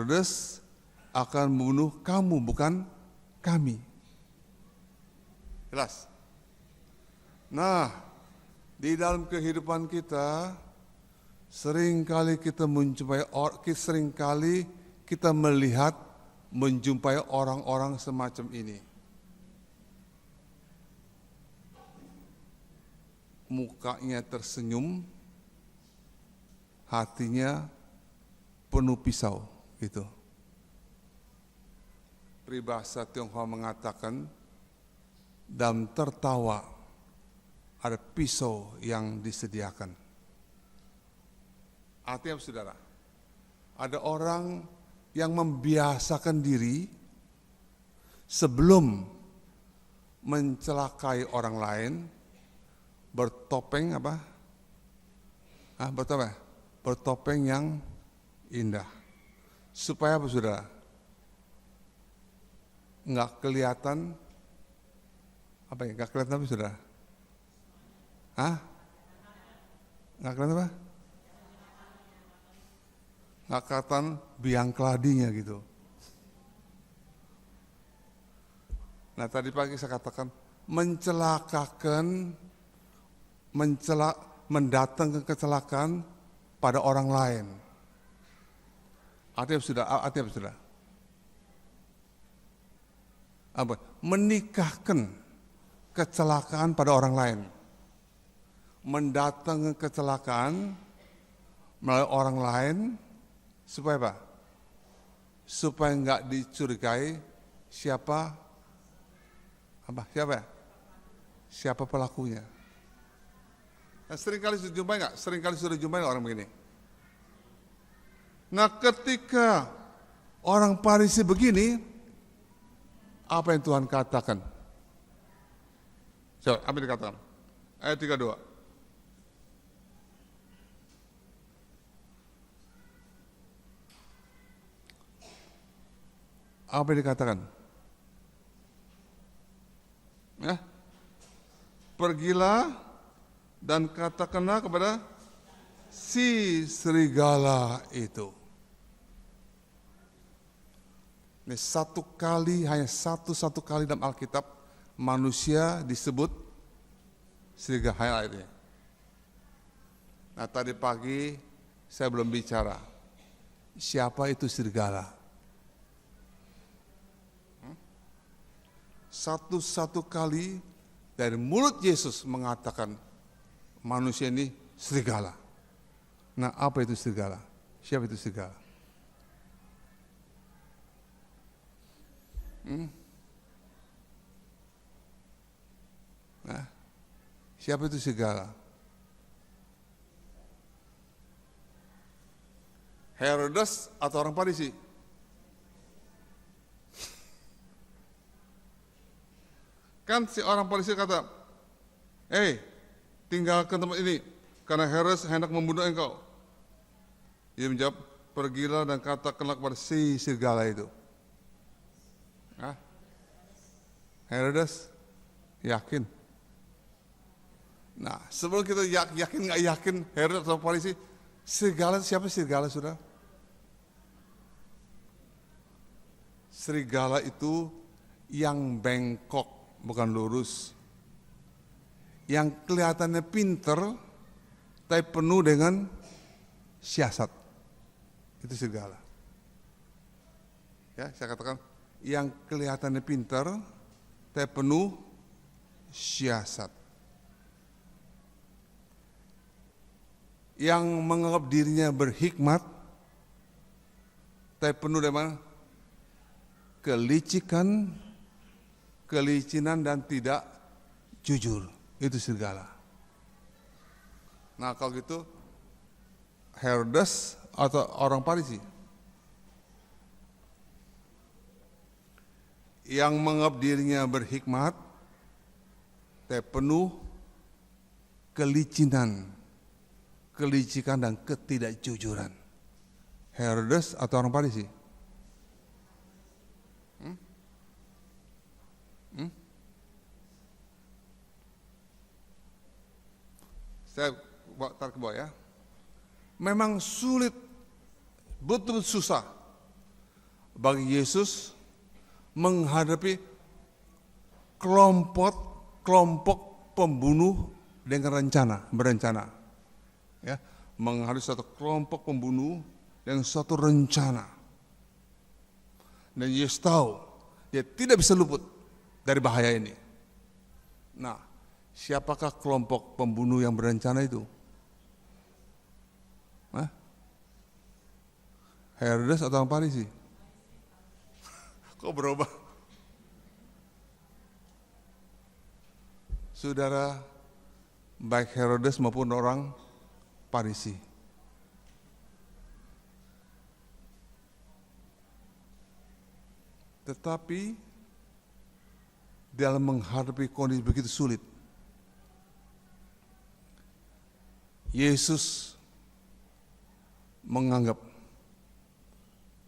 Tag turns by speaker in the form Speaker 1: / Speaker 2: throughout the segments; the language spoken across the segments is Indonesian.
Speaker 1: Herodes akan membunuh kamu, bukan kami. Jelas? Nah, di dalam kehidupan kita, seringkali kita melihat, menjumpai orang-orang semacam ini. Mukanya tersenyum, hatinya penuh pisau, gitu. Peribahasa Tionghoa mengatakan, dalam tertawa ada pisau yang disediakan. Artinya, saudara, ada orang yang membiasakan diri sebelum mencelakai orang lain bertopeng apa? Bertopeng yang indah. Supaya apa, saudara? Nggak kelihatan apa ya? Nggak kelihatan apa, saudara? Nggak kelihatan apa? Nggak kelihatan biang keladinya gitu. Nah, tadi pagi saya katakan mendatangkan kecelakaan pada orang lain. Artinya sudah. Apa? Menikahkan kecelakaan pada orang lain. Mendatangkan kecelakaan melalui orang lain supaya apa? Supaya enggak dicurigai siapa pelakunya. Nah, seringkali sudah jumpai orang begini. Nah, ketika orang Farisi begini, apa yang Tuhan katakan? Coba, apa yang dikatakan? Ayat 32. Apa yang dikatakan? Ya? Pergilah dan katakanlah kepada si serigala itu. Ini hanya satu kali dalam Alkitab manusia disebut serigala ini. Nah, tadi pagi saya belum bicara siapa itu serigala. Satu kali dari mulut Yesus mengatakan manusia ini serigala. Nah, apa itu serigala? Siapa itu serigala? Nah, siapa itu serigala? Herodes atau orang Farisi? Kan si orang Farisi kata, tinggalkan tempat ini, karena Herodes hendak membunuh engkau. Dia menjawab, pergilah dan katakanlah kepada si serigala itu. Herodes yakin. Nah, sebelum kita yakin nggak yakin Herodes atau Farisi, serigala siapa serigala, saudara? Serigala itu yang bengkok, bukan lurus. Yang kelihatannya pinter, tapi penuh dengan siasat. Itu serigala. Ya, saya katakan, yang kelihatannya pinter, tapi penuh siasat. Yang menganggap dirinya berhikmat, tapi penuh dengan kelicinan dan tidak jujur. Itu serigala. Nah, kalau gitu Herodes atau orang Farisi? Yang menganggap dirinya berhikmat, tapi penuh kelicikan dan ketidakjujuran. Herodes atau orang Farisi? Saya tarik ke bawah ya. Memang sulit, betul susah bagi Yesus menghadapi kelompok pembunuh dengan berencana. Ya, menghadapi satu kelompok pembunuh dengan suatu rencana. Dan Yesus tahu dia tidak bisa luput dari bahaya ini. Nah, siapakah kelompok pembunuh yang berencana itu? Herodes atau orang Farisi? Kok berubah? Saudara, baik Herodes maupun orang Farisi. Tetapi dalam menghadapi kondisi begitu sulit, Yesus menganggap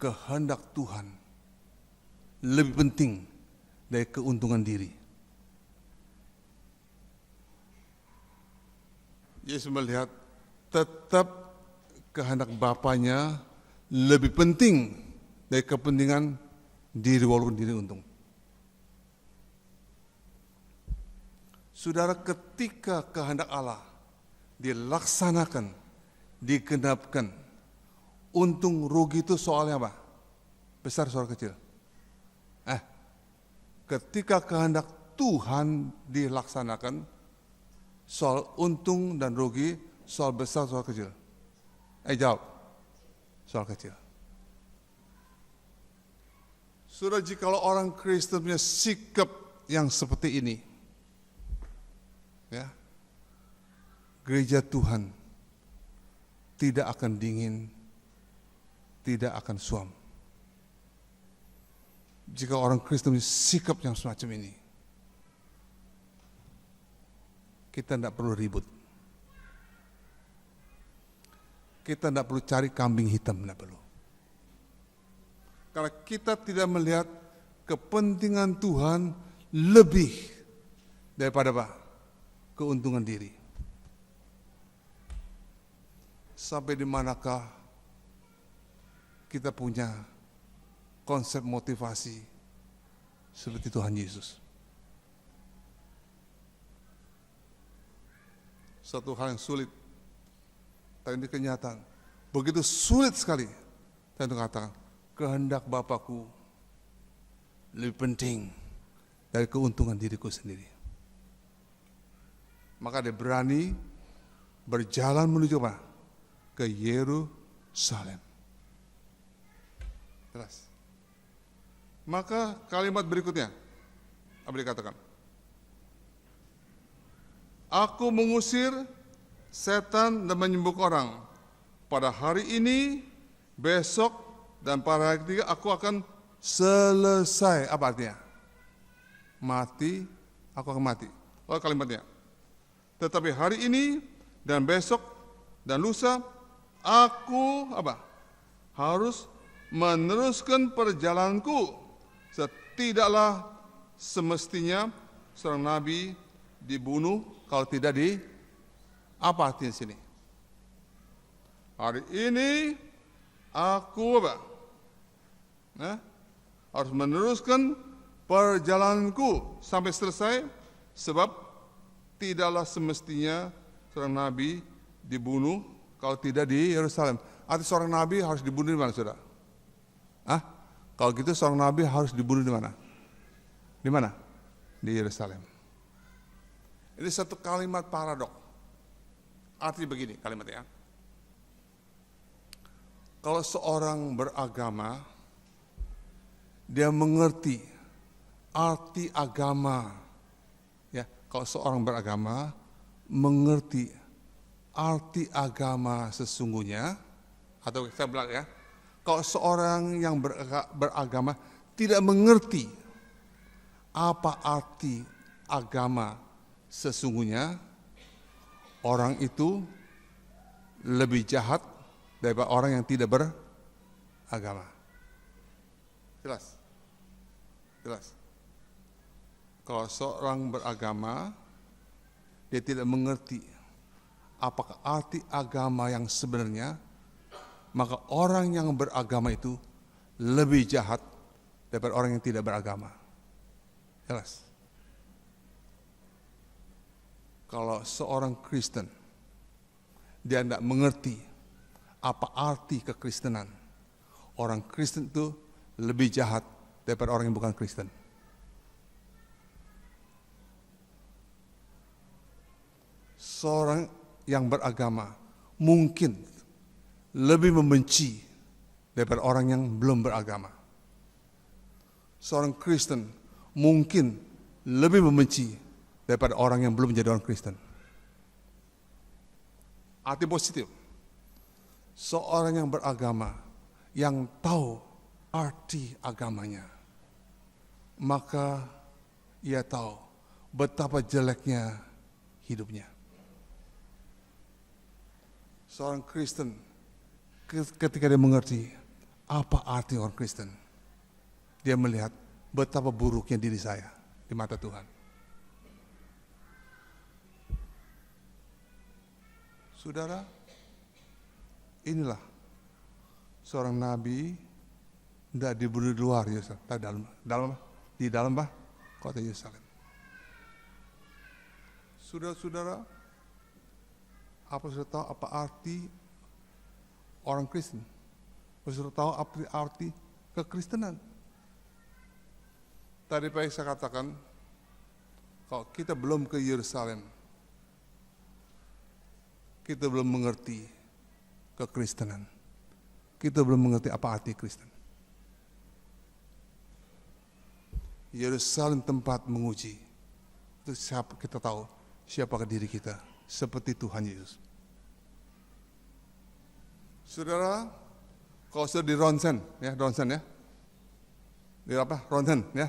Speaker 1: kehendak Tuhan lebih penting dari keuntungan diri. Yesus melihat tetap kehendak Bapanya lebih penting dari kepentingan diri walaupun diri untung. Saudara, ketika kehendak Allah dilaksanakan, digenapkan, untung rugi itu soalnya apa? Besar soal kecil? Ketika kehendak Tuhan dilaksanakan, soal untung dan rugi, soal besar, soal kecil? Jawab. Soal kecil. Saudara, jikalau orang Kristen punya sikap yang seperti ini, ya, gereja Tuhan tidak akan dingin, tidak akan suam. Jika orang Kristen punya sikap yang semacam ini, kita tidak perlu ribut. Kita tidak perlu cari kambing hitam, tidak perlu. Karena kita tidak melihat kepentingan Tuhan lebih daripada apa? Keuntungan diri. Sampai di manakah kita punya konsep motivasi seperti Tuhan Yesus? Satu hal yang sulit, tapi ini kenyataan. Begitu sulit sekali, saya katakan, kehendak Bapakku lebih penting dari keuntungan diriku sendiri. Maka dia berani berjalan menuju apa? Ke Yerusalem. Jelas. Maka kalimat berikutnya, apa dikatakan? Aku mengusir setan dan menyembuhkan orang. Pada hari ini, besok, dan pada hari ketiga aku akan selesai. Apa artinya? Mati, aku akan mati. Oh, kalimatnya. Tetapi hari ini dan besok dan lusa aku apa? Harus meneruskan perjalananku. Setidaklah semestinya seorang nabi dibunuh kalau tidak apa artinya sini? Hari ini aku apa? Harus meneruskan perjalananku sampai selesai, sebab tidaklah semestinya seorang nabi dibunuh kalau tidak di Yerusalem. Arti seorang nabi harus dibunuh di mana, saudara? Kalau gitu seorang nabi harus dibunuh di mana? Di mana? Di Yerusalem. Ini satu kalimat paradok. Arti begini kalimatnya. Kalau seorang beragama, dia mengerti arti agama. Ya, kalau seorang beragama mengerti arti agama sesungguhnya, atau saya bilang ya, kalau seorang yang beragama tidak mengerti apa arti agama sesungguhnya, orang itu lebih jahat daripada orang yang tidak beragama. Jelas? Jelas. Kalau seorang beragama, dia tidak mengerti apakah arti agama yang sebenarnya, maka orang yang beragama itu lebih jahat daripada orang yang tidak beragama. Jelas. Kalau seorang Kristen, dia tidak mengerti apa arti kekristenan, orang Kristen itu lebih jahat daripada orang yang bukan Kristen. Seorang yang beragama mungkin lebih membenci daripada orang yang belum beragama. Seorang Kristen mungkin lebih membenci daripada orang yang belum menjadi orang Kristen. Arti positif, seorang yang beragama, yang tahu arti agamanya, maka ia tahu betapa jeleknya hidupnya. Seorang Kristen, ketika dia mengerti apa arti orang Kristen, dia melihat betapa buruknya diri saya di mata Tuhan. Saudara, inilah seorang nabi tidak dibunuh di luar Yerusalem, di dalam kota Yerusalem. Saudara-saudara, apa sudah tahu apa arti orang Kristen? Sudah tahu apa arti kekristenan? Tadi pagi saya katakan, kalau kita belum ke Yerusalem, kita belum mengerti kekristenan. Kita belum mengerti apa arti Kristen. Yerusalem tempat menguji. Itu siapa kita tahu siapakah diri kita seperti Tuhan Yesus. Saudara, kalau sudah di ronsen ya, di apa? Ronsen ya.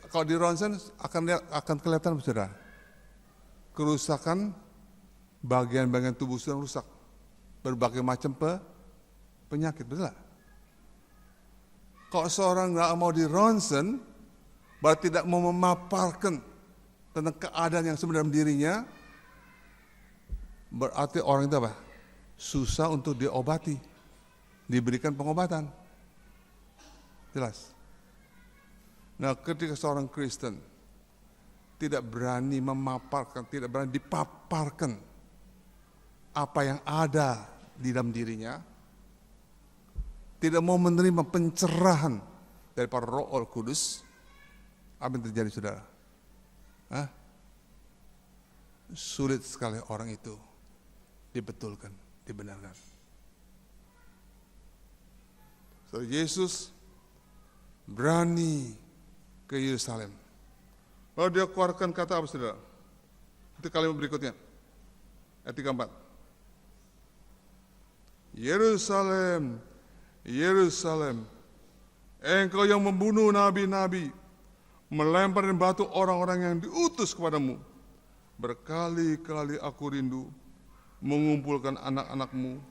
Speaker 1: Kalau di ronsen akan kelihatan saudara, kerusakan bagian-bagian tubuh sudah rusak, berbagai macam penyakit, betul? Kalau seorang nggak mau di ronsen, berarti tidak mau memaparkan tentang keadaan yang sebenarnya dirinya, berarti orang itu apa? Susah untuk diobati, diberikan pengobatan. Jelas. Nah, ketika seorang Kristen tidak berani memaparkan, tidak berani dipaparkan apa yang ada di dalam dirinya, tidak mau menerima pencerahan daripada Roh Kudus, apa yang terjadi saudara? Sulit sekali orang itu dibetulkan, dibenarkan. So, Yesus berani ke Yerusalem. Lalu dia keluarkan kata apa saudara? Itu kalimat berikutnya. Ayat 34. Yerusalem, Yerusalem, engkau yang membunuh nabi-nabi, melemparkan batu orang-orang yang diutus kepadamu. Berkali-kali aku rindu mengumpulkan anak-anakmu,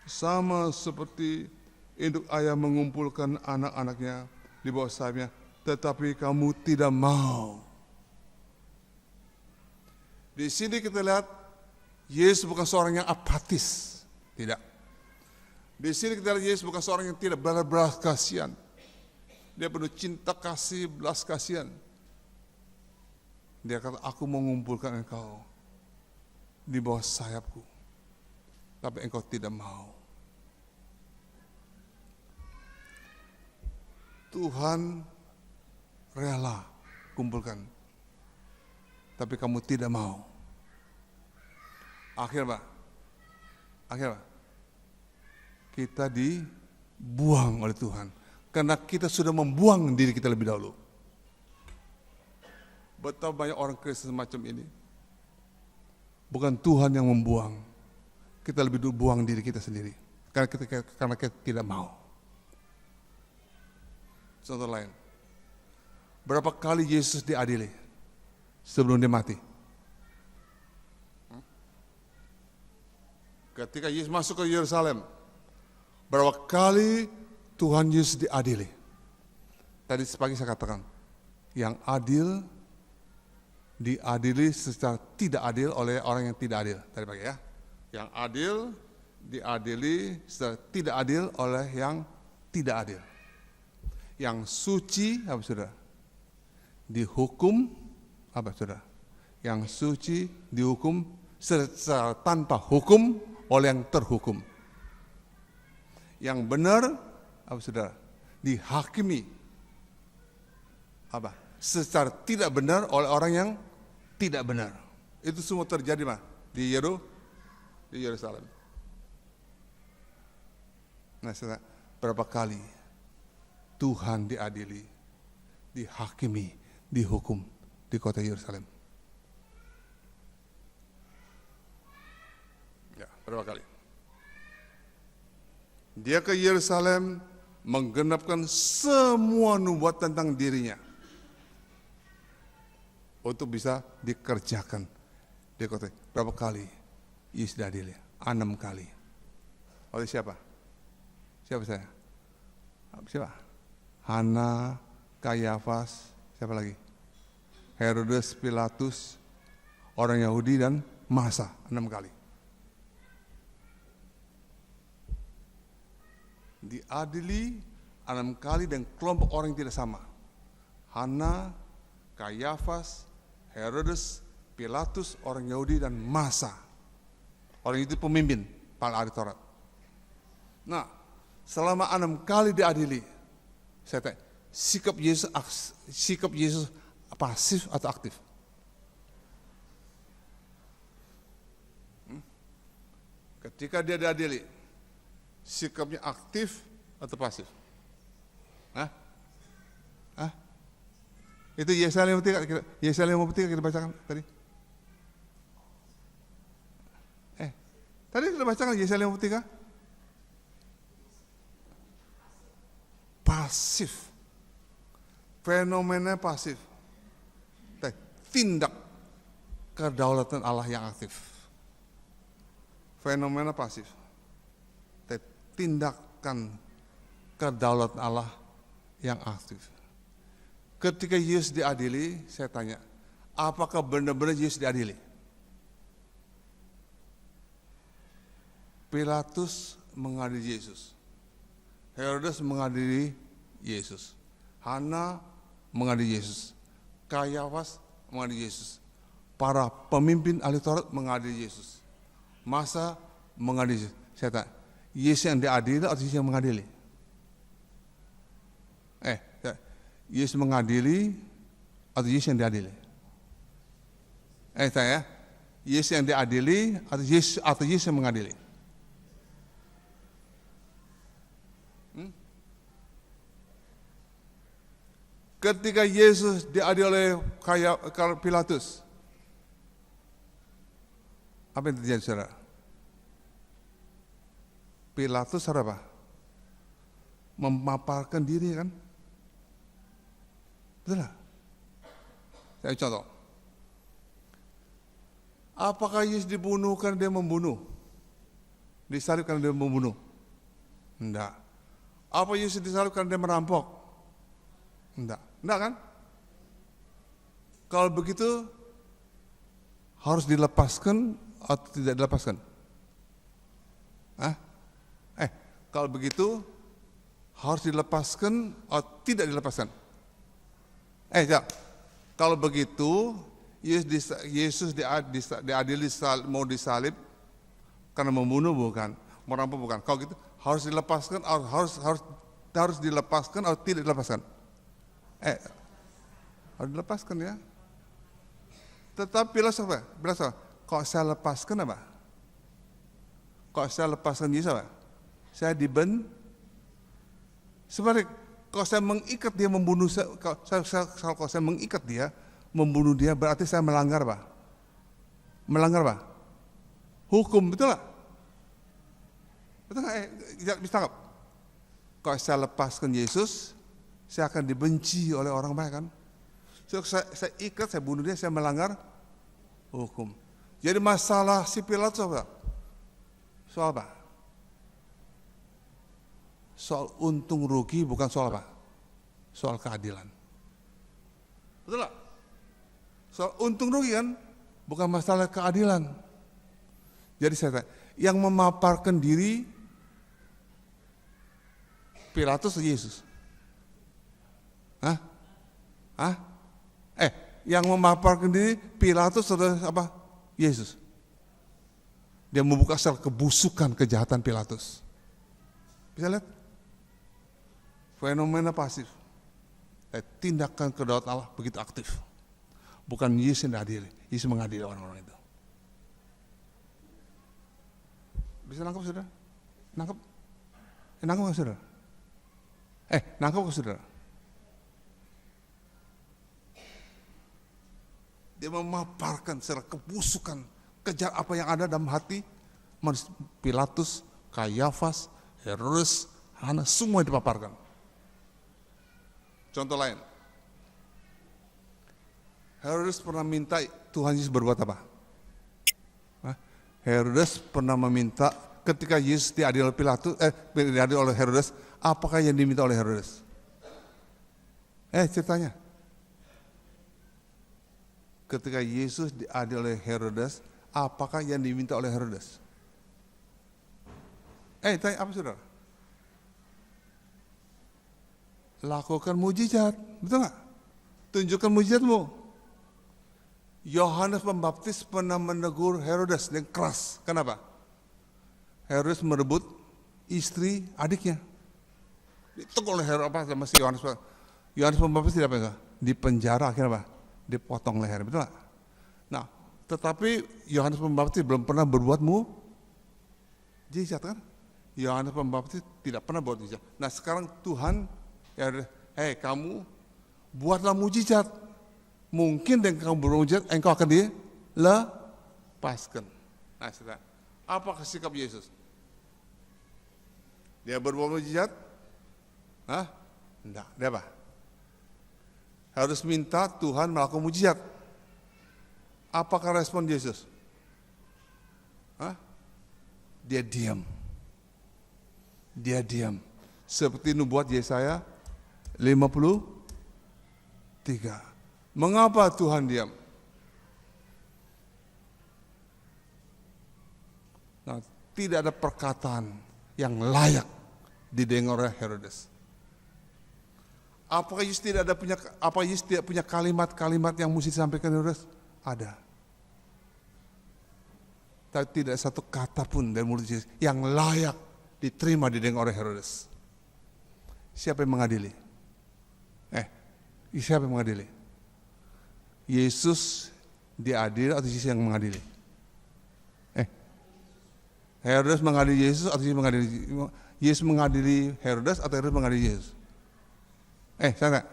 Speaker 1: sama seperti induk ayah mengumpulkan anak-anaknya di bawah sayapnya, tetapi kamu tidak mau. Di sini kita lihat Yesus bukan seorang yang apatis, tidak. Di sini kita lihat Yesus bukan seorang yang tidak berbelas kasihan. Dia penuh cinta kasih, belas kasihan. Dia kata, aku mau mengumpulkan engkau di bawah sayapku, tapi engkau tidak mau. Tuhan rela kumpulkan, tapi kamu tidak mau. Akhirnya kita dibuang oleh Tuhan, karena kita sudah membuang diri kita lebih dahulu. Betapa banyak orang Kristen semacam ini. Bukan Tuhan yang membuang, kita lebih dulu buang diri kita sendiri, karena kita tidak mau. Contoh lain, berapa kali Yesus diadili sebelum dia mati? Ketika Yesus masuk ke Yerusalem, berapa kali Tuhan Yesus diadili? Tadi pagi saya katakan, yang adil diadili secara tidak adil oleh orang yang tidak adil. Tadi pagi ya, yang adil diadili secara tidak adil oleh yang tidak adil. Yang suci apa saudara? Dihukum apa saudara? Yang suci dihukum secara tanpa hukum oleh yang terhukum. Yang benar apa saudara? Dihakimi apa? Secara tidak benar oleh orang yang tidak benar. Itu semua terjadi di Yerusalem. Nah, saudara, berapa kali Tuhan diadili, dihakimi, dihukum di kota Yerusalem? Ya, berapa kali? Dia ke Yerusalem menggenapkan semua nubuat tentang dirinya untuk bisa dikerjakan di kota. Berapa kali Yesus diadili? 6 kali. Oleh siapa? Siapa saya? Siapa? Hana, Kayafas, siapa lagi? Herodes, Pilatus, orang Yahudi dan Masa, 6 kali. Diadili 6 kali dan kelompok orang yang tidak sama. Hana, Kayafas, Herodes, Pilatus, orang Yahudi dan Masa. Orang itu pemimpin para ahli Taurat. Nah, selama 6 kali diadili, saya tanya, sikap Yesus pasif atau aktif? Ketika dia diadili, sikapnya aktif atau pasif? Itu Yesaya 53 kita bacakan tadi. Tadi kita bacakan Yesaya 53. Pasif. Fenomena pasif. Tindak kedaulatan Allah yang aktif. Fenomena pasif. Tindakan kedaulatan Allah yang aktif. Ketika Yesus diadili, saya tanya, apakah benar-benar Yesus diadili? Pilatus mengadili Yesus. Herodes mengadili Yesus. Hana mengadili Yesus. Kayafas mengadili Yesus. Para pemimpin ahli Taurat mengadili Yesus. Masa mengadili Yesus. Saya tanya, Yesus yang diadili atau Yesus yang mengadili? Yesus mengadili atau Yesus yang diadili? Saya, Yesus yang diadili atau Yesus yang mengadili? Ketika Yesus diadili oleh Pilatus, apa yang terjadi, saudara? Pilatus apa? Memaparkan diri, kan? Betul lah. Saya contoh. Apakah Yesus dibunuh karena dia membunuh? Disalib karena dia membunuh? Enggak. Apa Yesus disalib karena dia merampok? Enggak kan? Kalau begitu harus dilepaskan atau tidak dilepaskan? Kalau begitu harus dilepaskan atau tidak dilepaskan? Kalau begitu Yesus diadili mau disalib karena membunuh bukan, merampok bukan. Kalau gitu harus dilepaskan, harus dilepaskan atau tidak dilepaskan? Harus dilepaskan, ya. Tetapi Pilatus apa? Kalau saya lepaskan apa? Kalau saya lepaskan Yesus apa? Saya sebenarnya kalau saya mengikat dia membunuh, kalau saya mengikat dia membunuh dia, berarti saya melanggar apa? Melanggar apa? Hukum, betul nggak? Betul nggak? Bisa nggak? Kalau saya lepaskan Yesus, saya akan dibenci oleh orang banyak, kan? Saya ikat, saya bunuh dia, saya melanggar hukum. Jadi masalah si Pilatus apa? Soal apa? Soal untung rugi, bukan soal apa? Soal keadilan. Betul nggak? Soal untung rugi, kan? Bukan masalah keadilan. Jadi saya tanya, yang memaparkan diri Pilatus atau Yesus? Hah? Hah? Yang memaparkan diri Pilatus atau apa? Yesus. Dia membuka sel kebusukan, kejahatan Pilatus. Bisa lihat? Fenomena pasif. Tindakan kedaulatan Allah begitu aktif. Bukan Yesus yang adil, Yesus mengadili orang-orang itu. Bisa nangkap saudara? Nangkap? Nangkap nggak saudara? Nangkap nggak saudara? Dia memaparkan secara kebusukan, kejar apa yang ada dalam hati Pilatus, Kayafas, Herodes, Hana, semua dipaparkan. Contoh lain, Herodes pernah minta Tuhan Yesus berbuat apa? Herodes pernah meminta ketika Yesus diadili oleh diadili oleh Herodes, apakah yang diminta oleh Herodes? Ceritanya. Ketika Yesus diadili oleh Herodes, apakah yang diminta oleh Herodes? Tanya apa saudara? Lakukan mujizat, betul nggak? Tunjukkan mujizatmu. Yohanes Pembaptis pernah menegur Herodes dengan keras. Kenapa? Herodes merebut istri adiknya. Ditegur oleh Herodes sama si Yohanes. Yohanes Pembaptis tidak apa? Di penjara, akhirnya apa? Dipotong leher, betul nggak? Nah, tetapi Yohanes Pembaptis belum pernah berbuat mujizat kan? Yohanes Pembaptis tidak pernah buat mujizat. Nah, sekarang Tuhan, kamu buatlah mujizat. Mungkin dengan kamu bermujizat, engkau akan dilepaskan. Nah, saudara, apa sikap Yesus? Dia berbuat mujizat? Enggak, dia apa? Harus minta Tuhan melakukan mujizat. Apakah respon Yesus? Dia diam. Dia diam. Seperti nubuat Yesaya 53. Mengapa Tuhan diam? Nah, tidak ada perkataan yang layak didengar oleh Herodes. Apakah Yesus tidak punya kalimat-kalimat yang mesti disampaikan Herodes? Ada. Tapi tidak satu kata pun dari mulut Yesus yang layak diterima didengar oleh Herodes. Siapa yang mengadili? Siapa yang mengadili? Yesus diadili atau Yesus yang mengadili? Herodes mengadili Yesus atau Yesus mengadili? Yesus mengadili Herodes atau Herodes mengadili Yesus? Sana.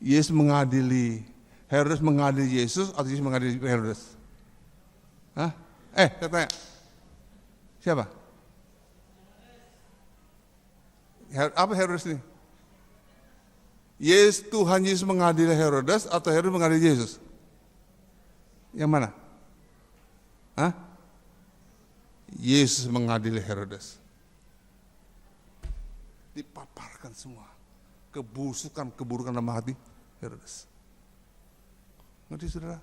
Speaker 1: Yesus mengadili Herodes mengadili Yesus atau Yesus mengadili Herodes? Saya tanya. Siapa? Apa Herodes ini? Tuhan Yesus mengadili Herodes atau Herodes mengadili Yesus? Yang mana? Yesus mengadili Herodes. Dipaparkan semua kebusukan, keburukan dalam hati Herodes. Ngerti saudara?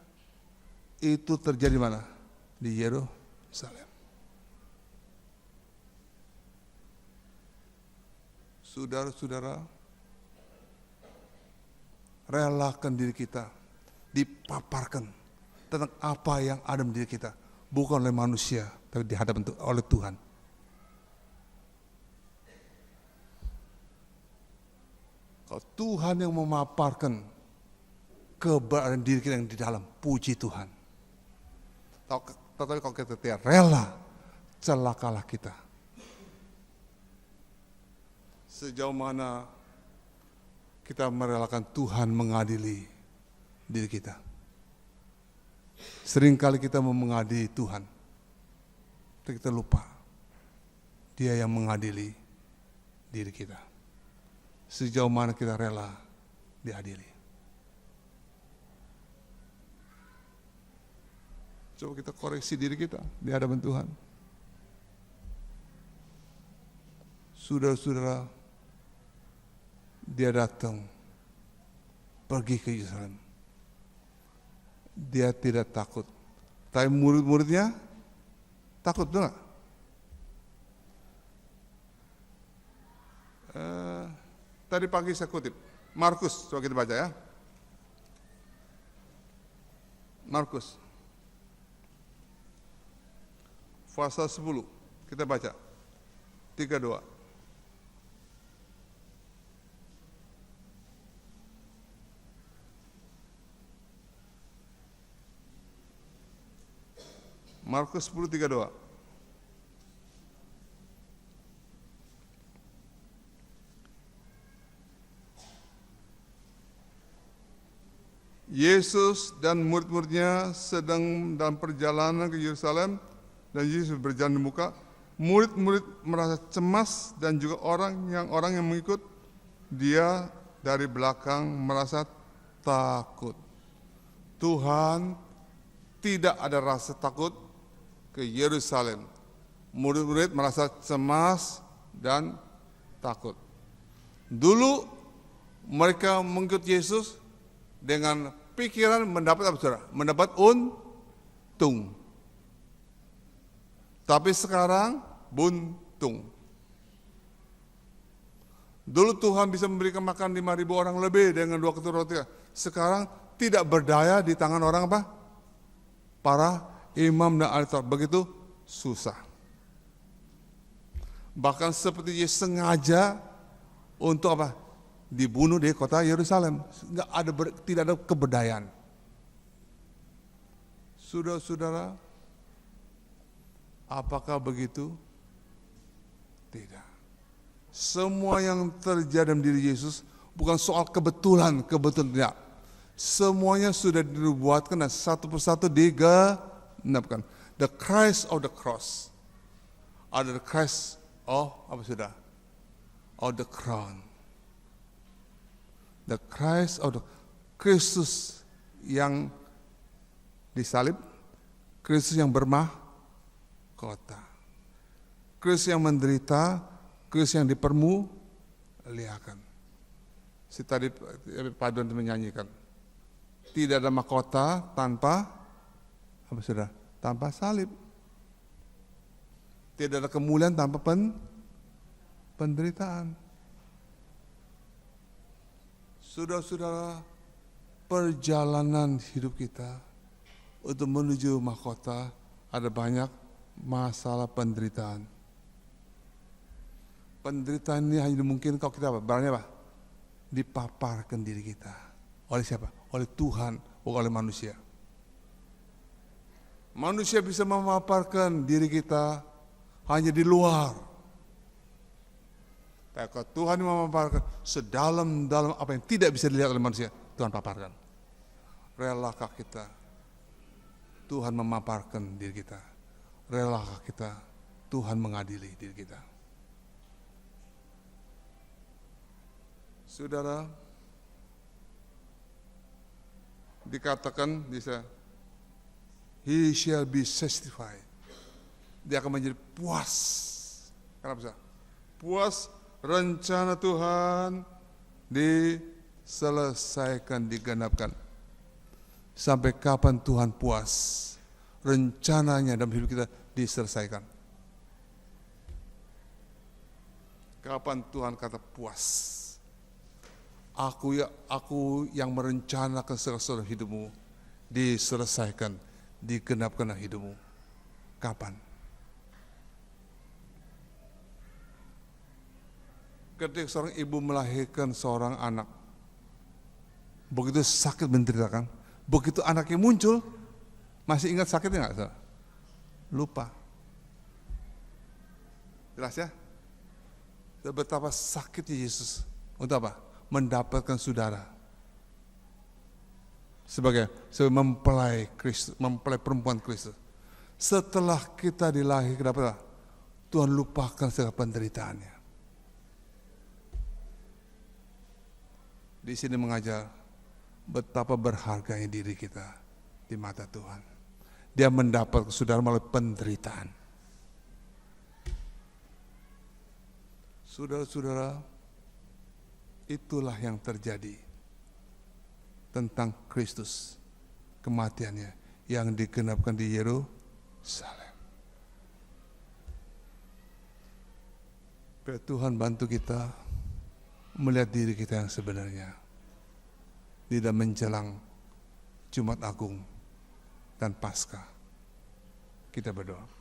Speaker 1: Itu terjadi mana? Di Yerusalem. Saudara-saudara, relakan diri kita dipaparkan tentang apa yang ada di diri kita, bukan oleh manusia, tapi dihadapkan oleh Tuhan. Kalau Tuhan yang memaparkan keberadaan diri kita yang di dalam, puji Tuhan. Tetapi kalau kita tidak rela, celakalah kita. Sejauh mana kita merelakan Tuhan mengadili diri kita. Seringkali kita mau mengadili Tuhan, tapi kita lupa Dia yang mengadili diri kita. Sejauh mana kita rela diadili. Coba kita koreksi diri kita di hadapan Tuhan. Saudara-saudara, Dia datang pergi ke Yerusalem. Dia tidak takut. Tapi murid-muridnya takut, betul nggak? Tadi pagi saya kutip Markus, coba kita baca ya. Markus pasal 10, kita baca 32. Markus 10:32. Yesus dan murid-muridnya sedang dalam perjalanan ke Yerusalem dan Yesus berjalan di muka. Murid-murid merasa cemas dan juga orang yang mengikut dia dari belakang merasa takut. Tuhan tidak ada rasa takut ke Yerusalem. Murid-murid merasa cemas dan takut. Dulu mereka mengikut Yesus dengan pikiran mendapat apa saudara? Mendapat untung. Tapi sekarang buntung. Dulu Tuhan bisa memberikan makan 5.000 orang lebih dengan 2 ketur roti. Sekarang tidak berdaya di tangan orang apa? Para imam dan ahli Taurat. Begitu susah. Bahkan seperti dia sengaja untuk apa? Dibunuh di kota Yerusalem. Tidak ada keberdayaan. Saudara-saudara, apakah begitu? Tidak. Semua yang terjadi dalam diri Yesus bukan soal kebetulan tidak. Semuanya sudah dibuatkan dan satu persatu digenapkan. The Christ of the cross. Ada the Christ of apa sudah? Of the crown. The Christ of the Kristus yang disalib, Kristus yang bermahkota, Kristus yang menderita, Kristus yang dipermuliakan. Si tadi paduan itu menyanyikan, tidak ada mahkota tanpa apa sudah? Tanpa salib. Tidak ada kemuliaan tanpa penderitaan. Saudara-saudara, perjalanan hidup kita untuk menuju mahkota ada banyak masalah penderitaan. Penderitaan ini hanya mungkin kalau kita berani dipaparkan diri kita. Oleh siapa? Oleh Tuhan, bukan oleh manusia. Manusia bisa memaparkan diri kita hanya di luar. Kalau Tuhan memaparkan sedalam-dalam apa yang tidak bisa dilihat oleh manusia, Tuhan paparkan. Relakah kita Tuhan memaparkan diri kita? Relakah kita Tuhan mengadili diri kita? Saudara, dikatakan bisa, he shall be satisfied. Dia akan menjadi puas. Kenapa bisa? Puas. Rencana Tuhan diselesaikan, digenapkan. Sampai kapan Tuhan puas? Rencananya dalam hidup kita diselesaikan. Kapan Tuhan kata puas? Aku yang merencanakan segala hidupmu diselesaikan, digenapkan hidupmu. Kapan? Ketika seorang ibu melahirkan seorang anak, begitu sakit menderitakan, begitu anaknya muncul, masih ingat sakitnya nggak? Lupa. Jelas ya? Betapa sakitnya Yesus untuk apa? Mendapatkan saudara. Sebagai mempelai Kristus, mempelai perempuan Kristus. Setelah kita dilahirkan, Tuhan lupakan segala penderitaannya. Di sini mengajar betapa berharganya diri kita di mata Tuhan. Dia mendapat saudara melalui penderitaan. Saudara-saudara, itulah yang terjadi tentang Kristus, kematiannya yang digenapkan di Yerusalem. Biar Tuhan bantu kita melihat diri kita yang sebenarnya di dalam menjelang Jumat Agung dan Paskah. Kita berdoa.